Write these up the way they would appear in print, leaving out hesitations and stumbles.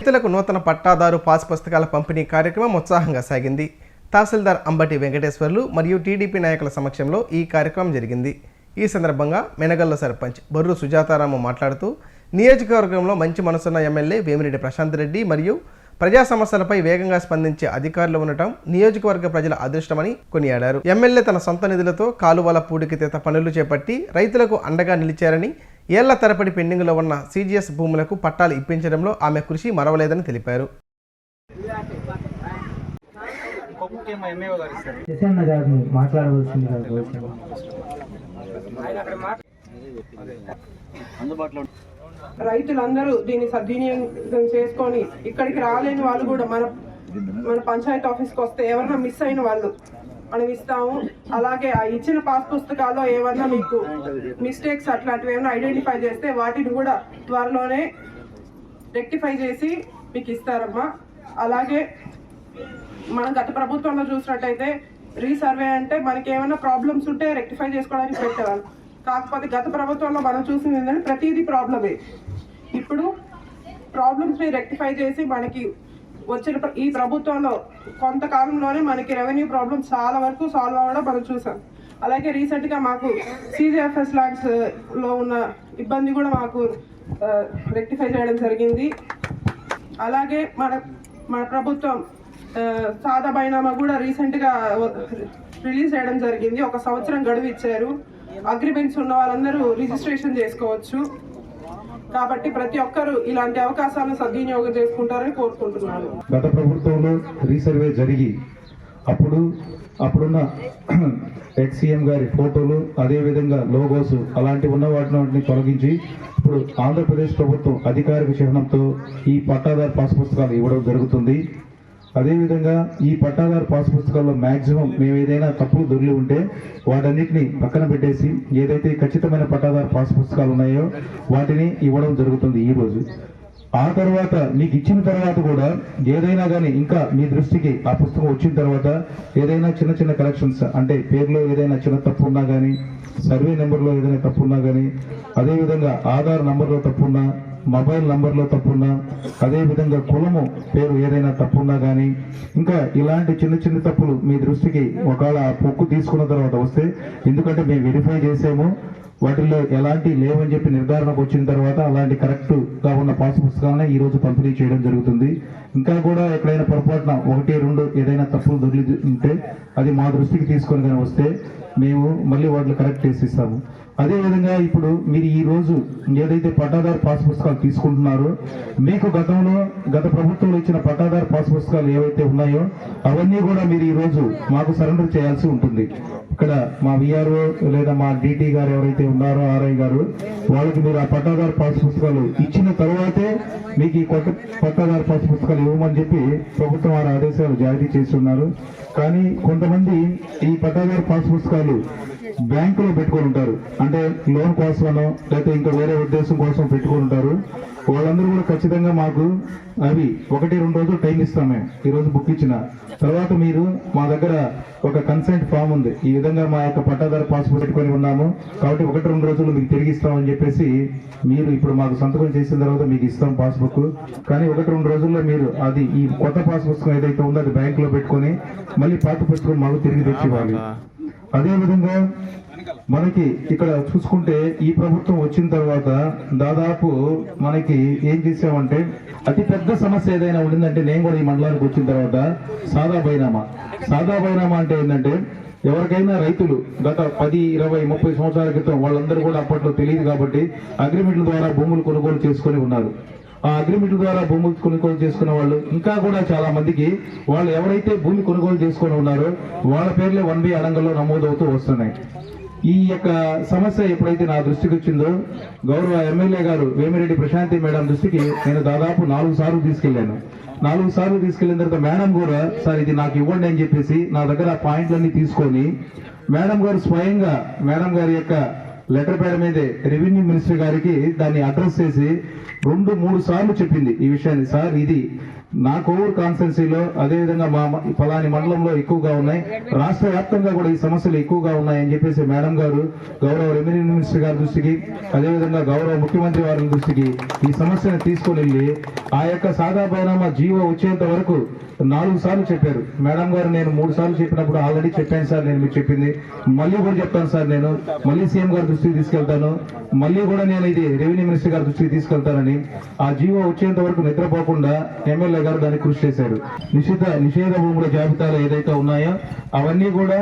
రైతులకు నూతన పట్టాదారు పాస్ పుస్తకాల పంపిణీ కార్యక్రమం ఉత్సాహంగా సాగింది. తహసీల్దార్ అంబటి వెంకటేశ్వర్లు మరియు టీడీపీ నాయకుల సమక్షంలో ఈ కార్యక్రమం జరిగింది. ఈ సందర్భంగా మెనగల్ల సర్పంచ్ బొర్రు సుజాతారాము మాట్లాడుతూ నియోజకవర్గంలో మంచి మనసున్న ఎమ్మెల్యే వేమిరెడ్డి ప్రశాంత్ రెడ్డి మరియు ప్రజా సమస్యలపై వేగంగా స్పందించే అధికారులు ఉండటం నియోజకవర్గ ప్రజల అదృష్టమని కొనియాడారు. ఎమ్మెల్యే తన సొంత నిధులతో కాలువల పూడికితేత పనులు చేపట్టి రైతులకు అండగా నిలిచారని, ఏళ్ల తరబడి పెండింగ్లో ఉన్న సీజీఎస్ భూములకు పట్టాలు ఇప్పించడంలో ఆమె కృషి మరవలేదని తెలిపారు. రైతులందరూ దీన్ని సద్వినియోగం చేసుకొని ఇక్కడికి రాలేని వాళ్ళు కూడా మన పంచాయతీ ఆఫీస్కి వస్తే ఎవరైనా మిస్ అయిన వాళ్ళు మనం ఇస్తాము. అలాగే ఆ ఇచ్చిన పాస్ పుస్తకాల్లో ఏమన్నా మీకు మిస్టేక్స్ అట్లాంటివి ఏమైనా ఐడెంటిఫై చేస్తే వాటిని కూడా త్వరలోనే రెక్టిఫై చేసి మీకు ఇస్తారమ్మా. అలాగే మనం గత ప్రభుత్వంలో చూసినట్టయితే రీసర్వే అంటే మనకి ఏమైనా ప్రాబ్లమ్స్ ఉంటే రెక్టిఫై చేసుకోవడానికి పెట్టేవాళ్ళు. కాకపోతే గత ప్రభుత్వంలో మనం చూసింది ఏంటంటే ప్రతిదీ ప్రాబ్లమే. ఇప్పుడు ప్రాబ్లమ్స్ని రెక్టిఫై చేసి మనకి వచ్చిన ఈ ప్రభుత్వంలో కొంతకాలంలోనే మనకి రెవెన్యూ ప్రాబ్లమ్స్ చాలా వరకు సాల్వ్ అవ్వడం మనం చూసాం. అలాగే రీసెంట్గా మాకు సీజీఎఫ్ఎస్ ల్యాండ్స్లో ఉన్న ఇబ్బంది కూడా మాకు రెక్టిఫై చేయడం జరిగింది. అలాగే మన ప్రభుత్వం సాదా బైనామా కూడా రీసెంట్గా రిలీజ్ చేయడం జరిగింది. 1 సంవత్సరం గడువు ఇచ్చారు. అగ్రిమెంట్స్ ఉన్న వాళ్ళందరూ రిజిస్ట్రేషన్ చేసుకోవచ్చు. కాబట్టి ప్రతి ఒక్కరూ ఇలాంటి అవకాశాలను సద్వినియోగం చేసుకుంటారని కోరుకుంటున్నాను. గత ప్రభుత్వంలో రీసర్వే జరిగి అప్పుడున్న ఎక్స్సీఎం గారి ఫోటోలు, అదేవిధంగా లోగోస్ అలాంటివి ఉన్న వాటిని తొలగించి ఇప్పుడు ఆంధ్రప్రదేశ్ ప్రభుత్వం అధికారిక చిహ్నంతో ఈ పట్టాదారు పాస్ పుస్తకాలు ఇవ్వడం జరుగుతుంది. అదేవిధంగా ఈ పట్టాదారు పాస్ పుస్తకాల్లో మ్యాక్సిమం మేము ఏదైనా తప్పులు దొరికి ఉంటే వాటన్నిటిని పక్కన పెట్టేసి ఏదైతే ఖచ్చితమైన పట్టాదారు పాస్ పుస్తకాలు ఉన్నాయో వాటిని ఇవ్వడం జరుగుతుంది ఈరోజు. ఆ తర్వాత మీకు ఇచ్చిన తర్వాత కూడా ఏదైనా కానీ ఇంకా మీ దృష్టికి ఆ పుస్తకం వచ్చిన తర్వాత ఏదైనా చిన్న చిన్న కరెక్షన్స్ అంటే పేరులో ఏదైనా చిన్న తప్పు ఉన్నా కానీ, సర్వే నెంబర్లో ఏదైనా తప్పు ఉన్నా కానీ, అదేవిధంగా ఆధార్ నంబర్లో తప్పున్నా, మొబైల్ నంబర్లో తప్పున్నా, అదేవిధంగా కులము పేరు ఏదైనా తప్పున్నా కానీ, ఇంకా ఇలాంటి చిన్న చిన్న తప్పులు మీ దృష్టికి ఒకవేళ ఆ బుక్ తీసుకున్న తర్వాత వస్తే, ఎందుకంటే మేము వెరిఫై చేసాము వాటిల్లో ఎలాంటి లేవని చెప్పి నిర్ధారణకు వచ్చిన తర్వాత అలాంటి కరెక్ట్గా ఉన్న పాస్ పుస్తకాలనే ఈరోజు పంపిణీ చేయడం జరుగుతుంది. ఇంకా కూడా ఎక్కడైనా పొరపాటున 1, 2 ఏదైనా తప్పులు దొరికి ఉంటే అది మా దృష్టికి తీసుకొని కానీ వస్తే మేము మళ్ళీ వాటిని కరెక్ట్ చేసి ఇస్తాము. అదేవిధంగా ఇప్పుడు మీరు ఈ రోజు ఏదైతే పట్టాదారు పాస్ పుస్తకాలు తీసుకుంటున్నారో మీకు గత ప్రభుత్వంలో ఇచ్చిన పట్టాదారు పాస్ పుస్తకాలు ఏవైతే ఉన్నాయో అవన్నీ కూడా మీరు ఈ రోజు మాకు సరెండర్ చేయాల్సి ఉంటుంది. ఇక్కడ మా విఆర్ఓ లేదా మా డిటి గారు ఎవరైతే ఉన్నారో ఆర్ఐ గారు వాళ్ళకి మీరు ఆ పట్టాదారు పాస్ పుస్తకాలు ఇచ్చిన తర్వాతే మీకు ఈ కొత్త పట్టాదారు పాస్ పుస్తకాలు ఇవ్వమని చెప్పి ప్రభుత్వం వారి ఆదేశాలు జారీ చేస్తున్నారు. కానీ కొంతమంది ఈ పట్టాదారు పాస్ పుస్తకాలు బ్యాంకులో పెట్టుకొని ఉంటారు, అంటే లోన్ కోసమనో లేకపోతే ఇంకా వేరే ఉద్దేశం కోసం పెట్టుకొని ఉంటారు. వాళ్ళందరూ కూడా ఖచ్చితంగా మాకు అవి 1-2 రోజులు టైం ఇస్తాం. మేము ఈరోజు బుక్ ఇచ్చిన తర్వాత మీరు మా దగ్గర ఒక కన్సెంట్ ఫామ్ ఉంది, ఈ విధంగా మా యొక్క పట్టాదారు పాస్బుక్ పెట్టుకొని ఉన్నాము కాబట్టి 1-2 రోజులు మీకు తిరిగి ఇస్తామని చెప్పేసి మీరు ఇప్పుడు మాకు సంతకం చేసిన తర్వాత మీకు ఇస్తాం పాస్బుక్. కానీ 1-2 రోజుల్లో మీరు అది ఈ కొత్త పాస్ పుస్తకం ఏదైతే ఉందో అది బ్యాంకులో పెట్టుకొని మళ్ళీ పాత పుస్తకం మాకు తిరిగి తెచ్చి ఇవ్వాలి. అదేవిధంగా మనకి ఇక్కడ చూసుకుంటే ఈ ప్రభుత్వం వచ్చిన తర్వాత దాదాపు మనకి ఏం చేసామంటే అతి పెద్ద సమస్య ఏదైనా ఉండిందంటే నేను కూడా ఈ మండలానికి వచ్చిన తర్వాత సాదా బైనామా అంటే ఏంటంటే ఎవరికైనా రైతులు గత 10, 20, 30 సంవత్సరాల క్రితం వాళ్ళందరూ కూడా అప్పట్లో తెలియదు కాబట్టి అగ్రిమెంట్ల ద్వారా భూములు కొనుగోలు చేసుకొని ఉన్నారు. ఆ అగ్రిమెంట్ల ద్వారా భూములు కొనుగోలు చేసుకున్న వాళ్ళు ఇంకా కూడా చాలా మందికి వాళ్ళు ఎవరైతే భూమి కొనుగోలు చేసుకొని ఉన్నారో వాళ్ళ పేర్లే 1B అడంగల్లో నమోదవుతూ వస్తున్నాయి. ఈ యొక్క సమస్య ఎప్పుడైతే నా దృష్టికి వచ్చిందో గౌరవ ఎమ్మెల్యే గారు వేమిరెడ్డి ప్రశాంతి మేడం దృష్టికి నేను దాదాపు 4 సార్లు తీసుకెళ్లాను. 4 సార్లు తీసుకెళ్లిన తర్వాత మేడం కూడా సార్ ఇది నాకు ఇవ్వండి అని చెప్పేసి నా దగ్గర ఆ పాయింట్లన్నీ తీసుకొని మేడం గారు స్వయంగా మేడం గారి యొక్క లెటర్ ప్యాడ్ మీదే రెవెన్యూ మినిస్టర్ గారికి దాన్ని అడ్రస్ చేసి 2-3 సార్లు చెప్పింది ఈ విషయాన్ని. సార్ ఇది నా కోవూరు కాన్స్టెన్సీలో అదేవిధంగా మా ఫలాని మండలంలో ఎక్కువగా ఉన్నాయి, రాష్ట్ర వ్యాప్తంగా కూడా ఈ సమస్యలు ఎక్కువగా ఉన్నాయని చెప్పేసి మేడం గారు గౌరవ రెవెన్యూ మినిస్టర్ గారి దృష్టికి అదేవిధంగా గౌరవ ముఖ్యమంత్రి వారి దృష్టికి ఈ సమస్యను తీసుకొని వెళ్ళి ఆ యొక్క సాదా బైనామా జీవో వచ్చేంత వరకు 4 సార్లు చెప్పారు. మేడం గారు నేను 3 సార్లు చెప్పినప్పుడు ఆల్రెడీ చెప్పాను సార్, నేను మీకు చెప్పింది మళ్ళీ కూడా చెప్తాను సార్, నేను మళ్ళీ సీఎం గారి దృష్టికి తీసుకెళ్తాను, మళ్ళీ కూడా నేను ఇది రెవెన్యూ మినిస్టర్ గారి దృష్టికి తీసుకెళ్తానని ఆ జీవో వచ్చేంత వరకు నిద్రపోకుండా ఎమ్మెల్యే గారు దాన్ని కృషి చేశారు. నిషేధ భూముల జాబితాలో ఏదైతే ఉన్నాయో అవన్నీ కూడా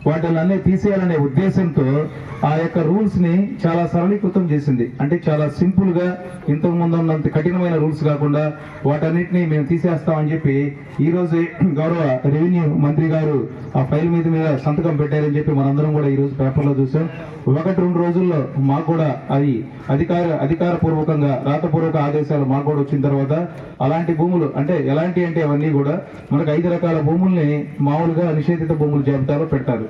వాటిని తీసేయాలనే ఉద్దేశంతో ఆ యొక్క రూల్స్ ని చాలా సరళీకృతం చేసింది. అంటే చాలా సింపుల్ గా ఇంతకు ముందు ఉన్నంత కఠినమైన రూల్స్ కాకుండా వాటన్నిటిని మేము తీసేస్తామని చెప్పి ఈ రోజు గౌరవ రెవెన్యూ మంత్రి గారు ఆ ఫైల్ మీద సంతకం పెట్టారని చెప్పి మనందరం కూడా ఈ రోజు పేపర్లో చూసాం. 1-2 రోజుల్లో మాకు కూడా అది అధికారపూర్వకంగా రాతపూర్వక ఆదేశాలు మాకు కూడా వచ్చిన తర్వాత అలాంటి భూములు అంటే అవన్నీ కూడా మనకు 5 రకాల భూముల్ని మామూలుగా నిషేధిత భూముల జాబితాలో పెడతారు.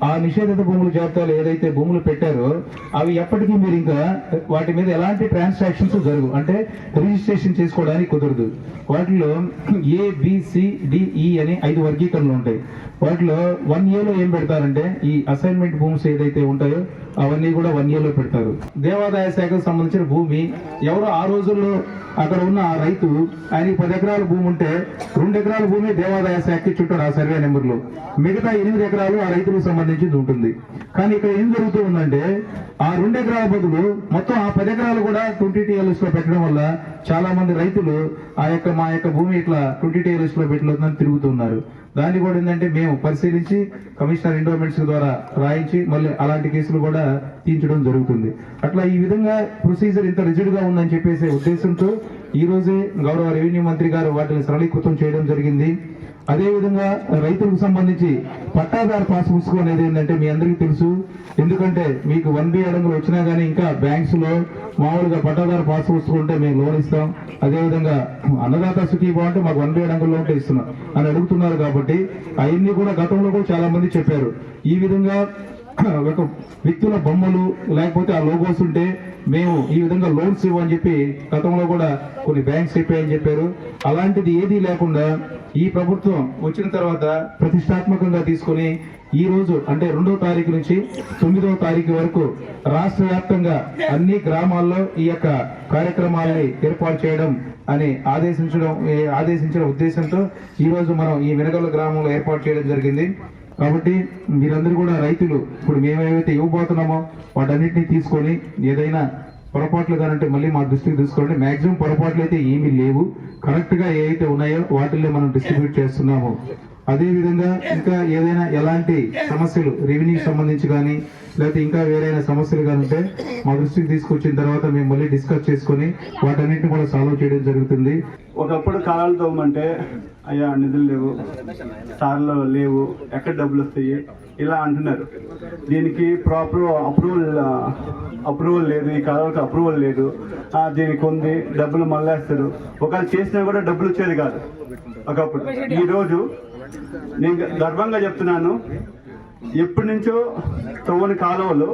ఆ నిషేధిత భూముల జాబితాలో ఏదైతే భూములు పెట్టారో అవి ఎప్పటికీ మీరు ఇంకా వాటి మీద ఎలాంటి ట్రాన్సాక్షన్స్ జరుగు అంటే రిజిస్ట్రేషన్ చేసుకోవడానికి కుదరదు. వాటిలో ABCDE అని 5 వర్గీకరణలు ఉంటాయి. వాటిలో 1Aలో ఏం పెడతారంటే ఈ అసైన్మెంట్ భూమ్స్ ఏదైతే ఉంటాయో అవన్నీ కూడా 1Aలో పెడతారు. దేవాదాయ శాఖకు సంబంధించిన భూమి ఎవరో ఆ రోజుల్లో అక్కడ ఉన్న ఆ రైతు ఆయనకి 10 ఎకరాల భూమి ఉంటే 2 ఎకరాల భూమి దేవాదాయ శాఖకి చుట్టాడు ఆ సర్వే నెంబర్లో, మిగతా 8 ఎకరాలు ఆ రైతులకు సంబంధించింది ఉంటుంది. కానీ ఇక్కడ ఏం జరుగుతూ ఉందంటే ఆ 2 ఎకరాల బదులు మొత్తం ఆ 10 ఎకరాలు కూడా 20TLS లో పెట్టడం వల్ల చాలా మంది రైతులు మా యొక్క భూమి ఇట్లా 20TLS లో పెట్టలేదని తిరుగుతున్నారు. దాన్ని కూడా ఏంటంటే మేము పరిశీలించి కమిషనర్ ఎండోమెంట్స్ ద్వారా రాయించి మళ్ళీ అలాంటి కేసులు కూడా తీర్చడం జరుగుతుంది. అట్లా ఈ విధంగా ప్రొసీజర్ ఇంత రిజిడ్ గా ఉందని చెప్పేసి ఉద్దేశంతో ఈ రోజే గౌరవ రెవెన్యూ మంత్రి గారు వాటిని సరళీకృతం చేయడం జరిగింది. అదేవిధంగా రైతులకు సంబంధించి పట్టాదారు పాస్ పుస్తకం అనేది ఏంటంటే మీ అందరికీ తెలుసు. ఎందుకంటే మీకు 1B అడంగులు వచ్చినా గానీ ఇంకా బ్యాంక్స్ లో మామూలుగా పట్టాదారు పాస్ పుస్తకం ఉంటే మేము లోన్ ఇస్తాం, అదేవిధంగా అన్నదాత సుఖీభావ అంటే మాకు 1B అడంగులు ఉంటే ఇస్తున్నాం అని అడుగుతున్నారు. కాబట్టి అవన్నీ కూడా గతంలో కూడా చాలా మంది చెప్పారు. ఈ విధంగా ఒక వ్యక్తుల బొమ్మలు లేకపోతే ఆ లోగోస్ ఉంటే మేము ఈ విధంగా లోన్స్ ఇవ్వని చెప్పి గతంలో కూడా కొన్ని బ్యాంక్స్ చెప్పాయని చెప్పారు. అలాంటిది ఏదీ లేకుండా ఈ ప్రభుత్వం వచ్చిన తర్వాత ప్రతిష్టాత్మకంగా తీసుకుని ఈ రోజు అంటే 2వ తారీఖు నుంచి 9వ తారీఖు వరకు రాష్ట్ర వ్యాప్తంగా అన్ని గ్రామాల్లో ఈ యొక్క కార్యక్రమాలని ఏర్పాటు చేయడం అని ఆదేశించిన ఉద్దేశంతో ఈ రోజు మనం ఈ వెనగల్ల గ్రామంలో ఏర్పాటు చేయడం జరిగింది. కాబట్టి మీరందరూ కూడా రైతులు ఇప్పుడు మేమేమైతే ఇవ్వబోతున్నామో వాటన్నిటిని తీసుకొని ఏదైనా పొరపాట్లు కానంటే మళ్ళీ మా దృష్టికి తీసుకోండి. మాక్సిమం పొరపాట్లు అయితే ఏమీ లేవు, కరెక్ట్ గా ఏవైతే ఉన్నాయో వాటిల్లో మనం డిస్ట్రిబ్యూట్ చేస్తున్నాము. అదేవిధంగా ఇంకా ఏదైనా ఎలాంటి సమస్యలు రెవెన్యూకి సంబంధించి కానీ లేకపోతే ఇంకా వేరైనా సమస్యలు కానీ ఉంటే మా దృష్టికి తీసుకొచ్చిన తర్వాత మేము మళ్ళీ డిస్కస్ చేసుకొని వాటన్నిటిని కూడా సాల్వ్ చేయడం జరుగుతుంది. ఒకప్పుడు కాలాలు తోమంటే అయ్యా నిధులు లేవు, సార్లు లేవు, ఎక్కడ డబ్బులు వస్తాయి ఇలా అంటున్నారు. దీనికి ప్రాపర్ అప్రూవల్ లేదు, ఈ కాలాలకు అప్రూవల్ లేదు, దీనికి ఉంది డబ్బులు మళ్ళేస్తారు. ఒకవేళ చేసినా కూడా డబ్బులు వచ్చేది కాదు ఒకప్పుడు. ఈరోజు నేను గర్వంగా చెప్తున్నాను, ఎప్పటి నుంచో తవ్వని కాలువలు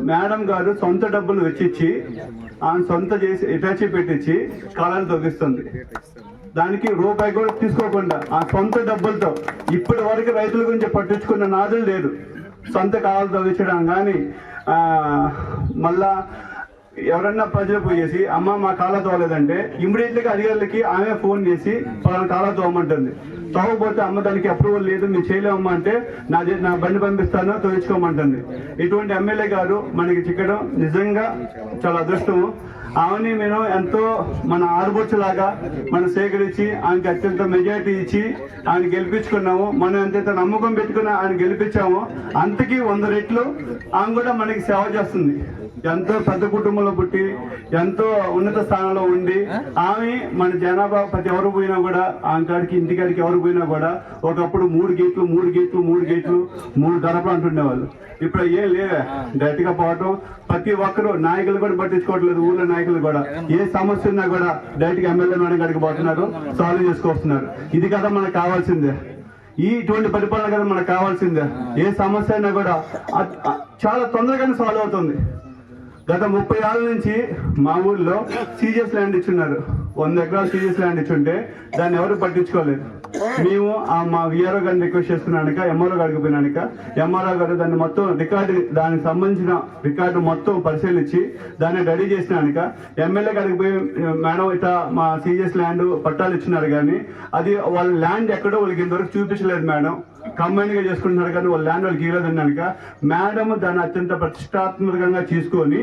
మేడం గారు సొంత డబ్బులు వెచ్చిచ్చి ఆమె సొంత చేసి ఎటాచీ పెట్టించి కాలాలు తవ్విస్తుంది. దానికి రూపాయి కూడా తీసుకోకుండా ఆ సొంత డబ్బులతో ఇప్పటి వరకు రైతుల గురించి పట్టించుకున్న నాదులు లేదు. సొంత కాలాలు తవ్వించడం కానీ మళ్ళా ఎవరన్నా ప్రజలు పోయేసి అమ్మ మా కాళ్ళ తోలేదంటే ఇమ్మీడియట్లీగా అధికారులకి ఆమె ఫోన్ చేసి పలానా కాళ్ళ తోమంటుంది. తోవకపోతే అమ్మ దానికి అప్రూవల్ లేదు మేము చేయలేమమ్మా అంటే నా బండి పంపిస్తాను తోయించుకోమంటుంది. ఇటువంటి ఎమ్మెల్యే గారు మనకి చిక్కడం నిజంగా చాలా అదృష్టము. ఆమెని మేము ఎంతో మన ఆడబొచ్చులాగా మనం సేకరించి ఆయనకి అత్యంత మెజారిటీ ఇచ్చి ఆయన గెలిపించుకున్నాము. మనం ఎంతైతే నమ్మకం పెట్టుకుని ఆయన గెలిపించామో అంతకీ 100 రెట్లు ఆమె కూడా మనకి సేవ చేస్తుంది. ఎంతో పెద్ద కుటుంబంలో పుట్టి ఎంతో ఉన్నత స్థానంలో ఉండి ఆమె మన జనాభా ప్రతి ఎవరు పోయినా కూడా ఆమె కాడికి ఇంటికాడికి ఎవరు పోయినా కూడా ఒకప్పుడు 3 గేట్లు 3 ధరపలు అంటుండేవాళ్ళు. ఇప్పుడు ఏం లేవే డైరెక్ట్ గా పోవటం. ప్రతి ఒక్కరు నాయకులు కూడా పట్టించుకోవట్లేదు. ఊళ్ళో నాయకులు కూడా ఏ సమస్య ఉన్నా కూడా డైరెక్ట్ గా ఎమ్మెల్యే మేడం కాడికి పోతున్నారు, సాల్వ్ చేసుకొస్తున్నారు. ఇది కదా మనకు కావాల్సిందే, ఇటువంటి పరిపాలన కదా మనకు కావాల్సిందే. ఏ సమస్య అయినా కూడా చాలా తొందరగానే సాల్వ్ అవుతుంది. గత 30 ఏళ్ళ నుంచి మా ఊర్లో సీరియస్ ల్యాండ్ ఇచ్చున్నారు. 100 ఎకరాలు సీరియస్ ల్యాండ్ ఇచ్చుంటే దాన్ని ఎవరు పట్టించుకోలేదు. మేము మా విఆర్ఓ గారిని రిక్వెస్ట్ చేసుకున్నాక ఎంఆర్ఓ గారికి పోయినాక ఎంఆర్ఓ గారు దాన్ని మొత్తం దానికి సంబంధించిన రికార్డు మొత్తం పరిశీలించి దాన్ని రెడీ చేసినాక ఎమ్మెల్యే గారికి పోయి మేడం ఇట్లా మా సీరియస్ ల్యాండ్ పట్టాలు ఇచ్చినారు కానీ అది వాళ్ళ ల్యాండ్ ఎక్కడో వాళ్ళకి ఇంతవరకు చూపించలేదు మేడం, కంబైన్ గా చేసుకుంటున్నారు కానీ వాళ్ళ ల్యాండ్ వాళ్ళకి ఇవ్వలేదు అన్నాక మేడం దాన్ని అత్యంత ప్రతిష్టాత్మకంగా తీసుకొని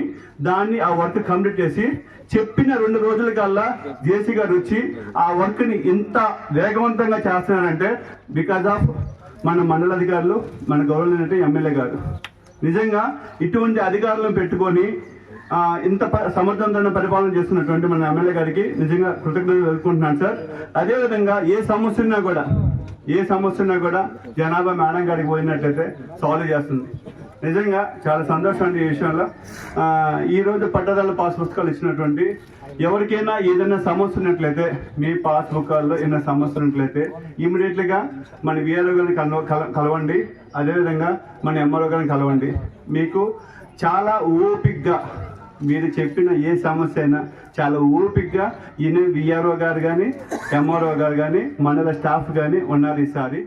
దాన్ని ఆ వర్క్ కంప్లీట్ చేసి చెప్పిన 2 రోజుల కల్లా జేసీ గారు వచ్చి ఆ వర్క్ ని ఇంత వేగవంతంగా చేస్తున్నారంటే బికాజ్ ఆఫ్ మన మండల అధికారులు, మన గవర్నమెంట్ ఎమ్మెల్యే గారు. నిజంగా ఇటువంటి అధికారులను పెట్టుకొని ఇంత సమర్థవంతమైన పరిపాలన చేస్తున్నటువంటి మన ఎమ్మెల్యే గారికి నిజంగా కృతజ్ఞతలు తెలుపుకుంటున్నాను సార్. అదేవిధంగా ఏ సమస్య ఉన్నా కూడా జనాభా మేడం గారికి పోయినట్లయితే సాల్వ్ చేస్తుంది. నిజంగా చాలా సంతోషం అండి ఈ విషయంలో. ఈరోజు పట్టదారుల పాస్ పుస్తకాలు ఇచ్చినటువంటి ఎవరికైనా ఏదైనా సమస్య ఉన్నట్లయితే, మీ పాస్ బుక్లో ఏదైనా సమస్య ఉన్నట్లయితే ఇమీడియట్లీగా మన విఆర్ఓ గారిని కలవండి, అదేవిధంగా మన ఎంఆర్ఓ గారిని కలవండి. మీకు చాలా ఓపిక్గా మీరు చెప్పిన ఏ సమస్య అయినా చాలా ఓపిక్గా ఈయన విఆర్ఓ గారు కానీ ఎంఆర్ఓ గారు కానీ మండల స్టాఫ్ కానీ ఉన్నారు ఈసారి.